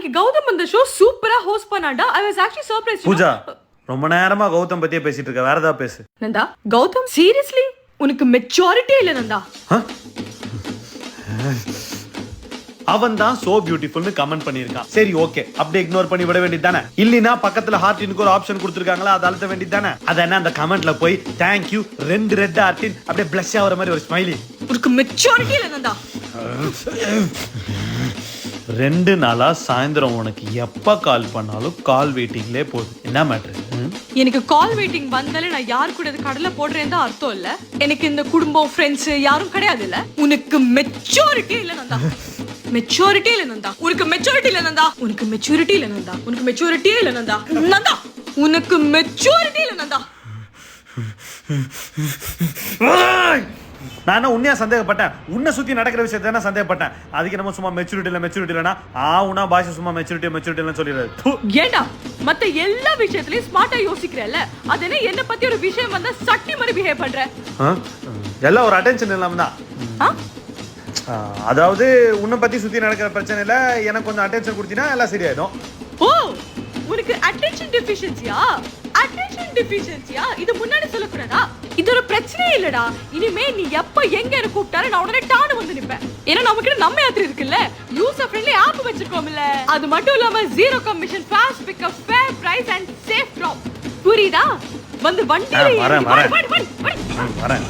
அன்னைக்கு கௌதம் அந்த ஷோ சூப்பரா ஹோஸ்ட் பண்ணாடா. I was actually surprised. Pooja ரொம்ப நேரமா கௌதம் பத்தியே பேசிட்டு இருக்க, வேற ஏதாவது பேசு. நந்தா, கௌதம் சீரியஸ்லி உனக்கு மெச்சூரிட்டி இல்ல நந்தா. அவன் தான் சோ பியூட்டிஃபுல்னு கமெண்ட் பண்ணிருக்கான். சரி ஓகே, அப்படியே இக்னோர் பண்ணி விட வேண்டியது தானே. இல்லனா பக்கத்துல ஹார்ட்டினுக்கு ஒரு ஆப்ஷன் கொடுத்திருக்காங்களா, அதை அழுத்த வேண்டியது தானே. அத என்ன அந்த கமெண்ட்ல போய் தேங்க் யூ 2 ரெட் ஹார்ட்டின் அப்படியே ப்ளஷ் ஆவற மாதிரி ஒரு ஸ்மைலி. உனக்கு மெச்சூரிட்டி இல்ல நந்தா. 2 நாளா சாயந்தரம் உனக்கு எப்ப கால் பண்ணாலும் கால் வெயிட்டிங்லே போகுது. என்ன மேட்டர்? எனக்கு கால் வெயிட்டிங் வந்தாலே நான் யார் கூட கடலை போடுறேன்னு தான் அர்த்தம் இல்ல. எனக்கு இந்த குடும்பம் ஃப்ரெண்ட்ஸ் யாரும் கிடையாது இல்ல. உனக்கு மெச்சூரிட்டி இல்ல நந்தா. மெச்சூரிட்டி இல்ல நந்தா. உனக்கு மெச்சூரிட்டி இல்ல நந்தா. உனக்கு மெச்சூரிட்டி இல்ல நந்தா. உனக்கு மெச்சூரிட்டி இல்ல நந்தா. நந்தா, உனக்கு மெச்சூரிட்டி இல்ல நந்தா. நான் உன்னையா சந்தேகப்பட்டேன்? உன்னை சுத்தி நடக்கிற விஷயத்தை தானே சந்தேகப்பட்டேன். அதுக்கு நம்ம சும்மா மெச்சூரிட்டி இல்லைன்னா ஆவுனா பாஷை சும்மா மெச்சூரிட்டி சொல்லிடுறது. ஏண்டா மத்த எல்லா விஷயத்துலயும் ஸ்மார்ட்டா யோசிக்கிறல்ல, அதனே என்ன பத்தி ஒரு விஷயம் வந்தா சட்டி மாதிரி பிஹேவ் பண்ற. எல்லாம் ஒரு அட்டென்ஷன் இல்லாம தான். அதாவது உன்னை பத்தி சுத்தி நடக்கிற பிரச்சனையில எனக்கு கொஞ்சம் அட்டென்ஷன் கொடுத்தீனா எல்லாம் சரியாயிடும். ஓ, உனக்கு அட்டென்ஷன் டெஃபிஷியன்சியா? அட்டென்ஷன் டெஃபிஷியன்சியா? இது முன்னாடி சொல்லக்கூடாதா? இது ஒரு பிரச்சனையே இல்லடா. இனிமே நீ எப்ப எங்க என்ன கூப்பிட்டாலும் நான் உடனே டான்னு வந்து நிப்பேன். ஏன்னா நமக்கு நம்ம யாத்திரை இருக்குல்ல, யூசர் ஃப்ரெண்ட்லி ஆப் வச்சிருக்கோம்ல. அது மட்டும் இல்லாம 0 commission, fast pickup, fair price and safe drop. புரியுதா? வந்து வண்டியில வரேன்.